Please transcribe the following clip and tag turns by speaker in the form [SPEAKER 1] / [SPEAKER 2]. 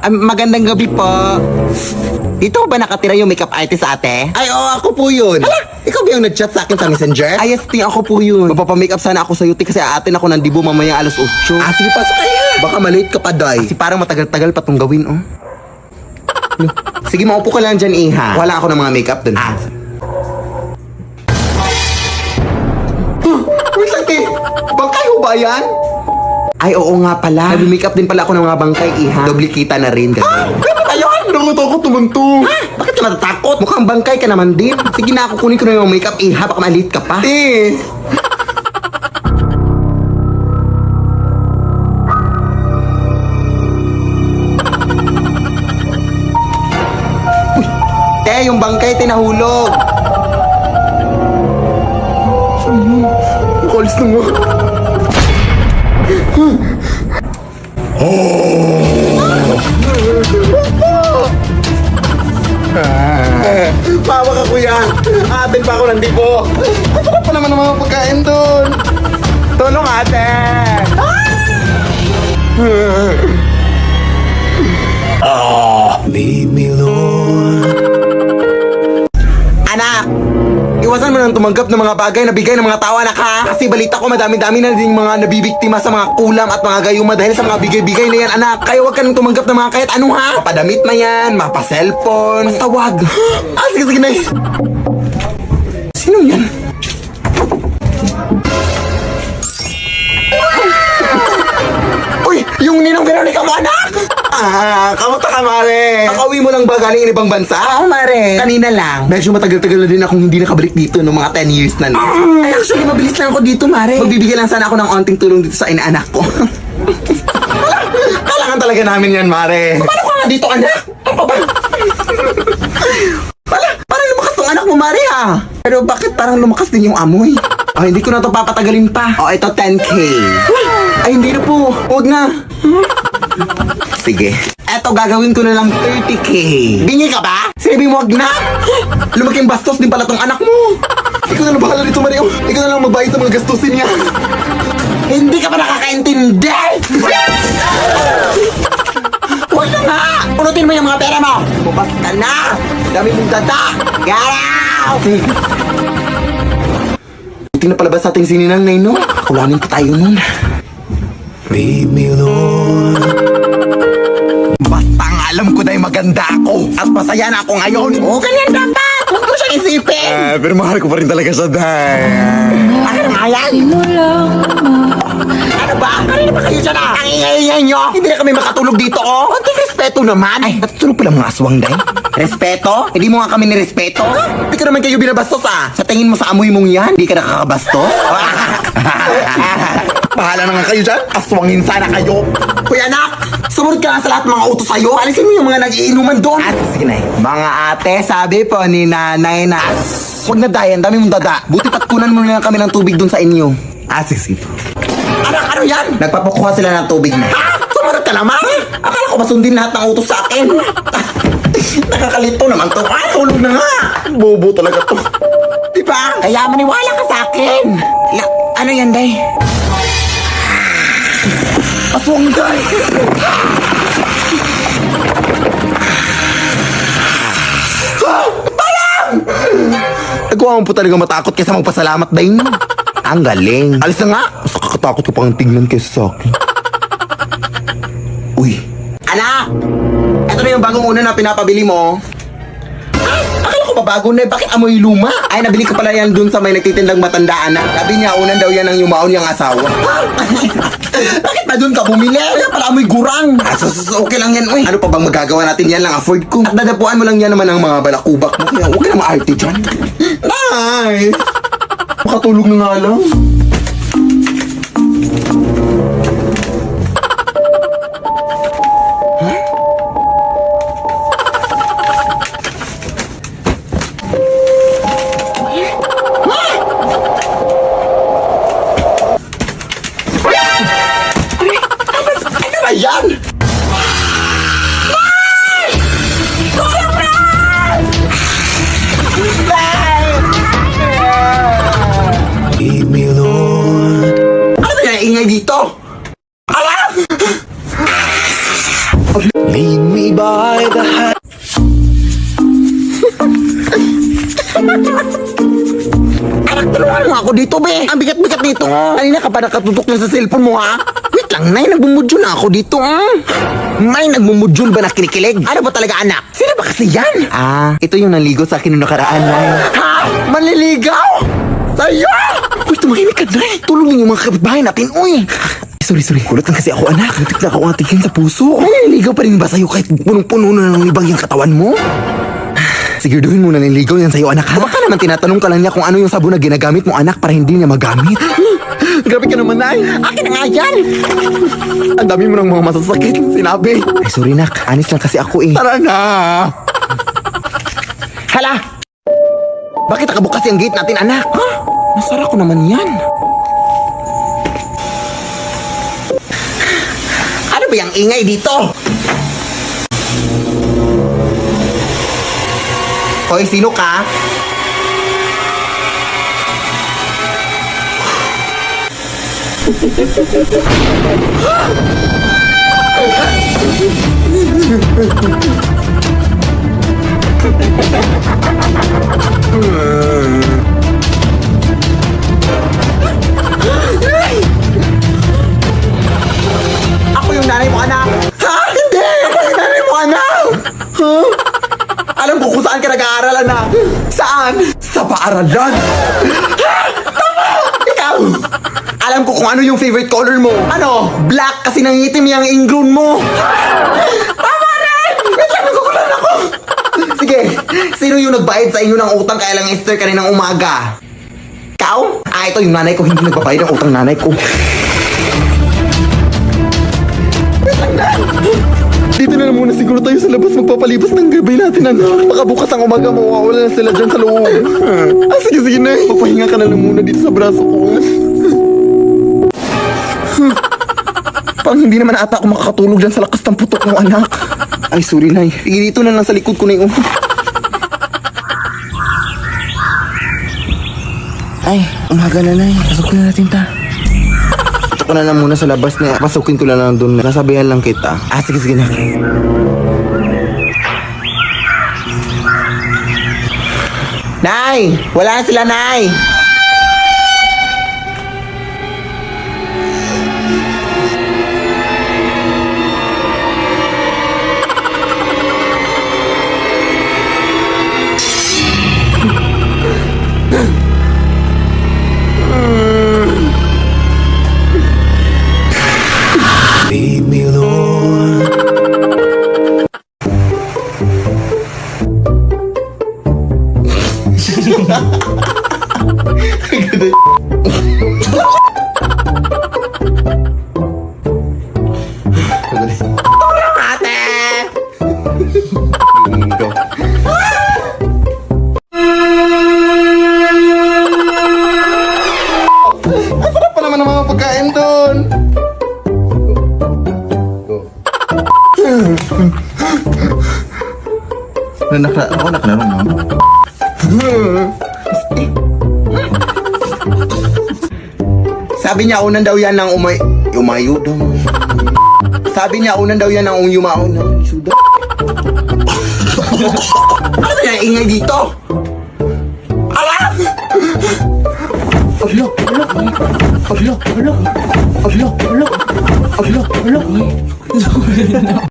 [SPEAKER 1] Magandang gabi po. Dito ba nakatira yung makeup artist ate?
[SPEAKER 2] Ay, oo, ako po yun. Ikaw ba yung nag-chat sa akin sa messenger?
[SPEAKER 1] Ay, yes, ako po yun. Magpapamakeup sana ako sa UT kasi aatin ako ng Dibo mamaya alas 8.
[SPEAKER 2] Sige, pasok kaya. Baka malate ka pa, day.
[SPEAKER 1] Kasi parang matagal-tagal pa itong gawin, oh.
[SPEAKER 2] Sige, maupo ka lang dyan, iha. Wala ako ng mga makeup dun. Wait lang, te. Bangkay ho ba yan?
[SPEAKER 1] Ay, oo nga pala.
[SPEAKER 2] Nag-makeup din pala ako ng mga bangkay, iha. Doble kita na rin. Pwede ba yun? Nakot ako tumunto.
[SPEAKER 1] Bakit ka natatakot?
[SPEAKER 2] Mukhang bangkay ka naman din. Sige na, kukunin ko na yung makeup, iha. Baka malate ka pa. Te, yung bangkay, tinahulog. Nakalis na nga. Pawa ka, kuya. Atin pa ako ng Dibo. Masarap pa naman ang mga pagkain doon. Tulong, ate.
[SPEAKER 3] Lead me, Lord.
[SPEAKER 2] Anak, iwasan mo nang tumanggap ng mga bagay na bigay ng mga tao, anak, ha? Kasi balita ko madami-dami na din mga nabibiktima sa mga kulam at mga gayuma dahil sa mga bigay-bigay na yan, anak. Kaya huwag ka nang tumanggap ng mga kahit ano, ha? Mapadamit ma yan, mapa-cellphone. Basta wag. Sige, na. Sino yan? Uy, yung ninong Veronica mo, anak! Kamusta ka, Mare? Nakauwi mo lang ba galing ibang bansa?
[SPEAKER 1] Oo, Mare. Kanina lang.
[SPEAKER 2] Medyo matagal-tagal na din akong hindi nakabalik dito no mga 10 years na.
[SPEAKER 1] Ay, actually, mabilis lang ako dito, Mare.
[SPEAKER 2] Magbibigay lang sana ako ng onting tulong dito sa inaanak ko. Kailangan talaga namin yan, Mare.
[SPEAKER 1] Paano ka nga dito, anak? Ano ba? Parang lumakas tong anak mo, Mare, ha? Pero bakit parang lumakas din yung amoy?
[SPEAKER 2] Oh, hindi ko na to papatagalin pa. Oh, ito 10K.
[SPEAKER 1] Ay, hindi na po.
[SPEAKER 2] Huwag na. Sige. Eto, gagawin ko na lang 30K.
[SPEAKER 1] Bingi ka ba?
[SPEAKER 2] Sabi mo, wag na. Lumaking bastos din pala tong anak mo. Ikaw na lang bahala dito, Mario. Ikaw na lang magbayad sa mga gastusin niya.
[SPEAKER 1] Hindi ka ba nakakaintindi? Huwag na nga! Punutin mo yung mga pera mo! Bubas ka na! Dami mong dada! Get out!
[SPEAKER 2] Buti na palabas sa ating sininang, no? Kulanin pa tayo nun.
[SPEAKER 3] Lead me, Lord.
[SPEAKER 2] Basta ang alam ko na maganda ako at masaya na ako ngayon.
[SPEAKER 1] Oo, ganyan dapat! Huwag mo siyang isipin!
[SPEAKER 2] Pero mahal ko pa rin talaga siya, Day.
[SPEAKER 1] Ano nga yan? Ano ba? Kanina ba kayo siya na? Ang ingay-ingay nyo!
[SPEAKER 2] Hindi na kami makatulog dito, oh.
[SPEAKER 1] Konting respeto naman!
[SPEAKER 2] Ay, natutulog pala mga aswang, Day.
[SPEAKER 1] Respeto? Hindi mo nga kami nirespeto?
[SPEAKER 2] Hindi ka naman kayo binabastos, ah.
[SPEAKER 1] Sa tingin mo sa amoy mong yan, hindi ka nakakabastos?
[SPEAKER 2] Bahala na nga kayo dyan. Aswangin sana kayo.
[SPEAKER 1] Kuya anak, sumunod ka lang sa lahat ng mga utos sa'yo. Alisin mo yung mga nag-iinuman doon.
[SPEAKER 2] Sige na.
[SPEAKER 1] Mga ate, sabi po ni nanay na huwag na dayan, dami mong dada. Buti patkunan mo na lang kami ng tubig doon sa inyo.
[SPEAKER 2] Sige.
[SPEAKER 1] Anak, ano yan?
[SPEAKER 2] Nagpapakuha sila ng tubig na.
[SPEAKER 1] Sumunod ka naman. Akala ko masundin lahat ng utos sa akin. Nakakalito naman to. Tulog na nga.
[SPEAKER 2] Bobo talaga to.
[SPEAKER 1] Diba? Kaya maniwala ka sa akin. Ano yan, day? Aswang, day.
[SPEAKER 2] Nagawa mo po talaga matakot kaysa magpasalamat, Day. Ang galing. Alis na nga. Mas nakakatakot ka pang tignan kaysa sa akin. Uy.
[SPEAKER 1] Anak!
[SPEAKER 2] Ito na yung bagong una na pinapabili mo.
[SPEAKER 1] Akala ko ba bago na? Bakit amoy luma?
[SPEAKER 2] Ay, nabili ko pala yan dun sa may nagtitindang matandaan na. Sabi niya, unan daw yan ang yumaon niyang asawa.
[SPEAKER 1] Bakit ba doon ka bumili? Kaya pala amoy gurang.
[SPEAKER 2] Okay lang yan, uy. Ano pa bang magagawa natin, yan lang afford ko. At dadapuan mo lang yan naman ang mga balakubak mo. Kaya huwag ka na maarte dyan. Ay! Makatulog na nga lang.
[SPEAKER 1] Ayan!
[SPEAKER 3] Lead me, Lord.
[SPEAKER 1] Ano yung ingay dito?
[SPEAKER 3] Lead me, me by the hand.
[SPEAKER 2] Anak, tulungan mo ako dito, be. Ang bigat-bigat nito. Kanina ka pa nakatutok na sa cellphone mo, ha? Wait lang, Nay. Nagbumudyo na ako dito, May nagmumudyo ba na kinikilig? Ano ba talaga, anak? Sino ba kasi yan? Ito yung naligo sa akin noong nakaraan, Nay. Ha? Manliligaw? Sa'yo? Uy, tumahimik ka, Nay. Tulong yung mga kapitbahay natin, uy. Sorry. Kulat lang kasi ako, anak. Natik na ako atigin sa puso. Ay, niligaw pa rin ba sa'yo kahit punong-puno na ng libang yung katawan mo? Siguraduhin mo na niligaw yan sa'yo, anak, ha? Baka naman tinatanong ka lang niya kung ano yung sabon na ginagamit mo, anak, para hindi niya magamit. Grabe ka naman, Nay. Akin na nga yan. Ang dami mo ng mga masasakit sinabi. Ay, sorry, nak. Anis lang kasi ako, eh. Tara na. Hala! Bakit nakabukas yung gate natin, anak? Ha? Nasara ko naman yan. Ano ba yung ingay dito? Hoy, sino ka? Ako yung nanay mo, anak. Ha? Hindi! Ako yung nanay mo, anak. Huh? Alam ko kung saan ka nag-aaral, anak. Saan? Sa paaralan. Ha? Tama! Ikaw! Alam ko kung ano yung favorite color mo. Ano? Black kasi nangitim yung ingrown mo. Tama rin! Wait lang, nagugulan ako. Sige, sino yung nagbayad sa inyo ng utang kaya lang Esther kaninang umaga? Ikaw? Ito yung nanay ko, hindi nagbabayad ng utang nanay ko. Wait lang, Nan. Dito na muna siguro tayo sa labas magpapalipas ng gabi natin, anak. Baka bukas ang umaga mawawala na sila dyan sa loob. Sige na. Papahinga ka na lang muna dito sa braso ko. Pang hindi naman ata ako makakatulog dyan sa lakas ng putok mo, anak. Ay, sorry, Nay. Dito na lang sa likod ko na yung... Ay, umaga na, Nay. Pasukin na natin ta. Ito ko na lang muna sa labas na pasukin ko na lang doon. Nasabihan lang kita. Sige na. Nay! Wala na sila, Nay!
[SPEAKER 3] Lead me, Lord.
[SPEAKER 2] Ate! Go. Ang sarap pa naman ng mga pagkain doon. Nakalaro mo. Sabi niya unan daw yan ng umayo daw. Sabi niya unan daw yan ng yumaon ng suda. Ano yan ingay dito? Ala! Ala!